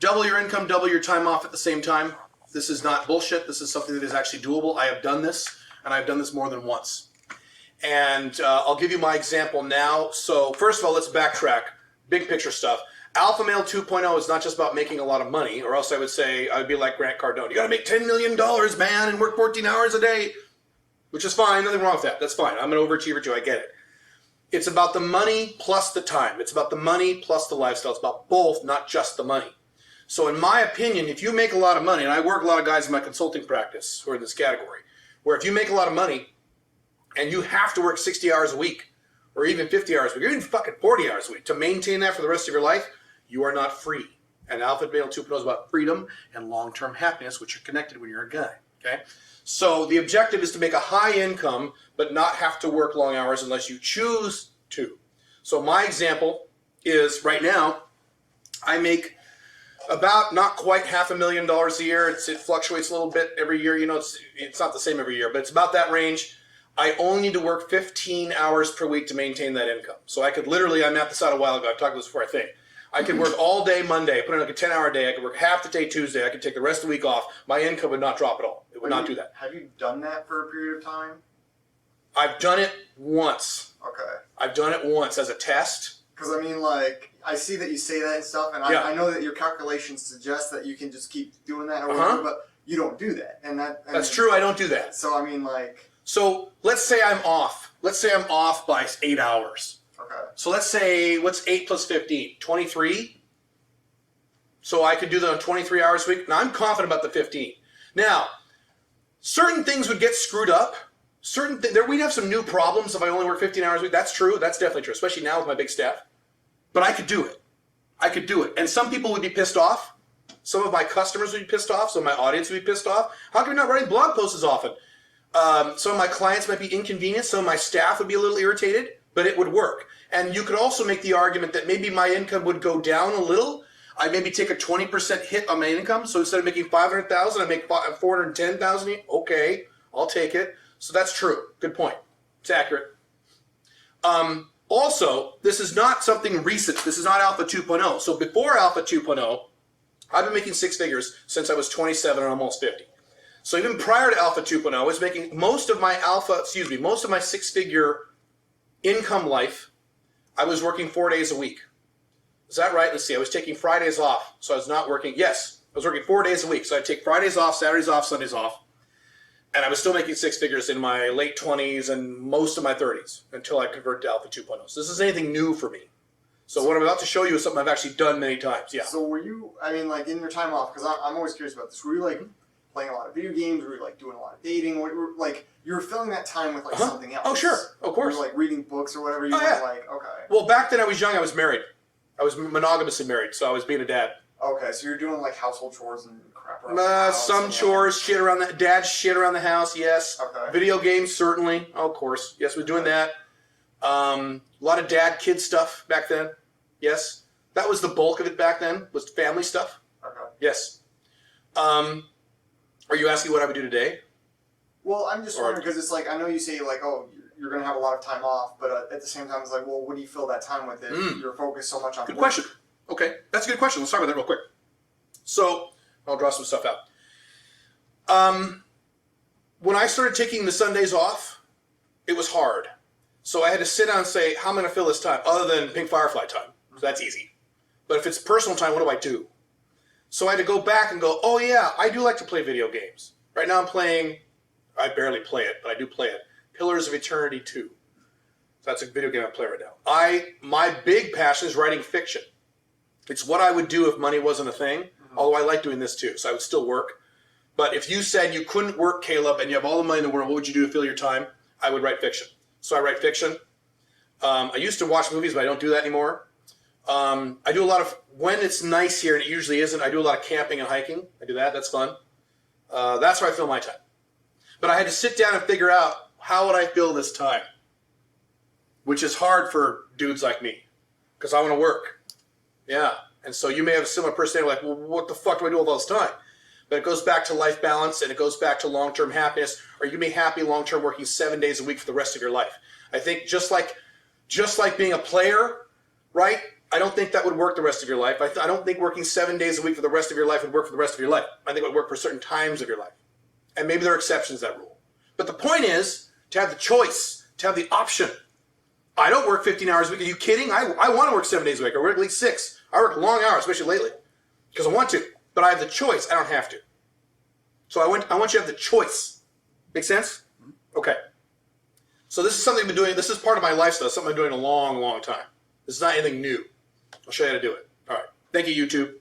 double your income, double your time off at the same time. This is not bullshit. This is something that is actually doable. I have done this, and I've done this more than once. And I'll give you my example now. So first of all, let's backtrack. Big picture stuff. Alpha Male 2.0 is not just about making a lot of money, or else I would say, I'd be like Grant Cardone. You got to make $10 million, man, and work 14 hours a day, which is fine. Nothing wrong with that. That's fine. I'm an overachiever too. I get it. It's about the money plus the time. It's about the money plus the lifestyle. It's about both, not just the money. So in my opinion, if you make a lot of money, and I work a lot of guys in my consulting practice who are in this category, where if you make a lot of money and you have to work 60 hours a week, or even 50 hours a week, or even fucking 40 hours a week to maintain that for the rest of your life, you are not free. And Alpha Male 2.0 is about freedom and long-term happiness, which are connected when you're a guy, okay? So the objective is to make a high income, but not have to work long hours unless you choose to. So my example is right now, I make about not quite $500,000 a year. It fluctuates a little bit every year. You know, it's not the same every year, but it's about that range. I only need to work 15 hours per week to maintain that income. So I could literally, I mapped this out a while ago. I've talked about this before, I think. I could work all day Monday, put in like a 10-hour day. I could work half the day Tuesday. I could take the rest of the week off. My income would not drop at all. It would not do that. Have you done that for a period of time? I've done it once. Okay. I've done it once as a test. Because, I mean, like, I see that you say that and stuff, and I know that your calculations suggest that you can just keep doing that or whatever, but you don't do that. And that's true, I don't do that. So, I mean, like... So, let's say I'm off. Let's say I'm off by 8 hours. Okay. So let's say, what's 8 plus 15? 23? So I could do that on 23 hours a week. Now, I'm confident about the 15. Now, certain things would get screwed up. We'd have some new problems if I only work 15 hours a week. That's true. That's definitely true, especially now with my big staff. But I could do it. I could do it. And some people would be pissed off. Some of my customers would be pissed off. Some of my audience would be pissed off. How come you're not writing blog posts as often? Some of my clients might be inconvenienced. Some of my staff would be a little irritated, but it would work. And you could also make the argument that maybe my income would go down a little. I maybe take a 20% hit on my income. So instead of making $500,000, I make $410,000. Okay, I'll take it. So that's true. Good point. It's accurate. Also, this is not something recent. This is not Alpha 2.0. So before Alpha 2.0, I've been making six figures since I was 27 and almost 50. So even prior to Alpha 2.0, I was making most of my six-figure income life, I was working 4 days a week. Is that right? Let's see. I was taking Fridays off, so I was not working. Yes, I was working 4 days a week. So I'd take Fridays off, Saturdays off, Sundays off. And I was still making six figures in my late 20s and most of my 30s until I converted to Alpha 2.0. So this isn't anything new for me. So what I'm about to show you is something I've actually done many times. Yeah. So were you, I mean, like in your time off, because I'm always curious about this, were you like playing a lot of video games? Were you like doing a lot of dating? Like you were filling that time with like something else? Oh, sure. Of course. You were like reading books or whatever. You were like, okay. Well, back then I was young. I was married. I was monogamously married, so I was being a dad. Okay, so you're doing like household chores and crap around the house. Some chores, shit around the dad's shit around the house. Yes. Okay. Video games, certainly. Oh, of course. Yes, we're doing that. A lot of dad-kid stuff back then. Yes. That was the bulk of it back then. Was family stuff. Okay. Yes. Are you asking what I would do today? Well, I'm just wondering because it's like I know you say like, oh, you're going to have a lot of time off, but at the same time, it's like, well, what do you fill that time with if you're focused so much on Good work? question. Okay, that's a good question. Let's talk about that real quick. So, I'll draw some stuff out. When I started taking the Sundays off, it was hard. So I had to sit down and say, how am I going to fill this time, other than Pink Firefly time? So that's easy. But if it's personal time, what do I do? So I had to go back and go, oh yeah, I do like to play video games. Right now I'm playing, I barely play it, but I do play it, Pillars of Eternity 2. So that's a video game I play right now. My big passion is writing fiction. It's what I would do if money wasn't a thing, although I like doing this too, so I would still work. But if you said you couldn't work, Caleb, and you have all the money in the world, what would you do to fill your time? I would write fiction. So I write fiction. I used to watch movies, but I don't do that anymore. I do a lot of, when it's nice here, and it usually isn't, I do a lot of camping and hiking. I do that. That's fun. That's where I fill my time. But I had to sit down and figure out, how would I fill this time? Which is hard for dudes like me, because I want to work. Yeah, and so you may have a similar personality, like, well, what the fuck do I do with all this time? But it goes back to life balance, and it goes back to long-term happiness. Are you going to be happy long-term working 7 days a week for the rest of your life? I think just like being a player, right? I don't think that would work the rest of your life. I don't think working 7 days a week for the rest of your life would work for the rest of your life. I think it would work for certain times of your life. And maybe there are exceptions to that rule. But the point is to have the choice, to have the option. I don't work 15 hours a week. Are you kidding? I want to work 7 days a week. I work at least 6. I work long hours, especially lately, because I want to. But I have the choice. I don't have to. So I want you to have the choice. Make sense? Okay. So this is something I've been doing. This is part of my lifestyle. Something I've been doing a long, long time. This is not anything new. I'll show you how to do it. All right. Thank you, YouTube.